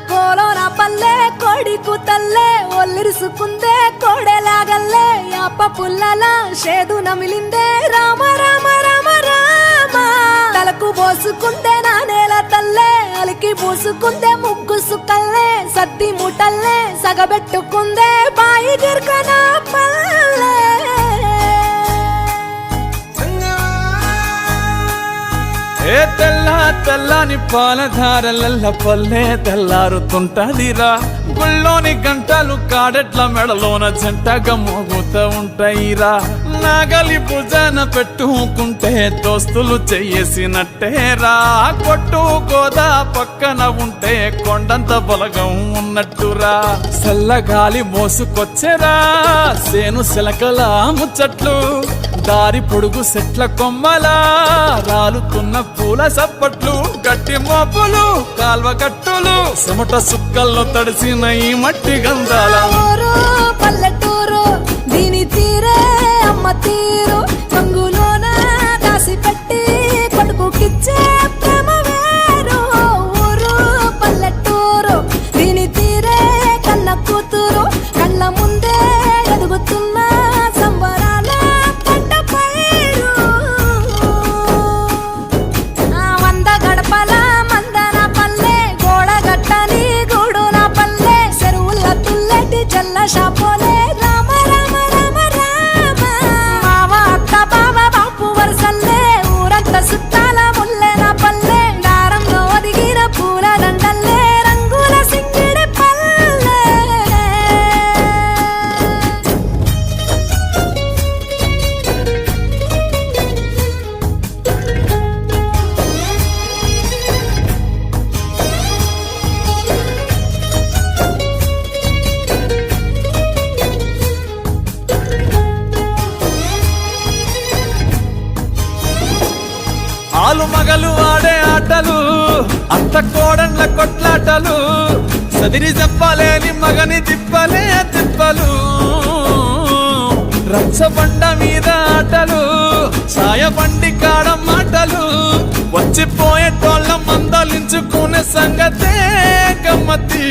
కోలోన పల్లె కోడి కూతల్లే ఒల్లిరుసుకుందే కోడెలాగల్లే యాప పుల్లల షేదు నమిలిందే రామ రామ రామ రామ తలకు పోసుకుందే నానేల తల్లే అలికి పూసుకుందే ముగ్గు సుక్కల్లే సత్తి ముటల్లే సగబెట్టుకుందే బాయి గిర్కన పల్లె ఏ తెల్ల తెల్లని పాలధారలల్ల పల్లె తెల్లారుతుంటదిరా గుళ్ళోని గంటలు కాడెట్ల మెడలోన జంటగా మోగుతూ ఉంటాయిరా నాగలి భుజాన పెట్టుకుంటే దోస్తులు చెయ్యేసినట్టేరా కొట్టు గోదా పక్కన ఉంటే కొండంత బలగం ఉన్నట్టురా చల్లగాలి మోసుకొచ్చెరా సేను శిలకల ముచ్చట్లు దారి పొడుగు సెట్ల కొమ్మలా రాలుతున్న పూల సప్పట్లు గట్టి మోపులు కాల్వ గట్టులు చెమట సుక్కల్లో తడిసిన ఈ మట్టి గంధాల పల్లెటూరు దీని తీరే అమ్మ తీరు కంగులోన దాసి పెట్టి కొడుకుకిచ్చే ప్రేమ వేరు ఊరు పల్లెటూరు దీని తీరే కన్న కూతురు కళ్ళ ముందే ఎదుగుతున్న సంబరాల పంట పైరు వంద గడపల మందన పల్లె గోడగట్టని గూడున పల్లె చెరువుల తుల్లెటి జల్ల షాపోలే రామ రామ రామ రామ మావ అత్త బావ బాపు వరసల్లే ఊరంత సుట్టాల ముల్లెన పల్లె దారంలో ఒదిగిన పూల దండల్లే రంగుల సింగిడి పల్లె ఆలు మగలు ఆడే ఆటలు అంత కోడండ్ల కొట్లాటలు సదిరి చెప్పలేని మగని తిప్పలే తిప్పలు రచ్చబండ మీద ఆటలు సాయబండి కాడ మాటలు వచ్చిపోయేటోళ్ళ మందలించుకునే సంగతే గమ్మతి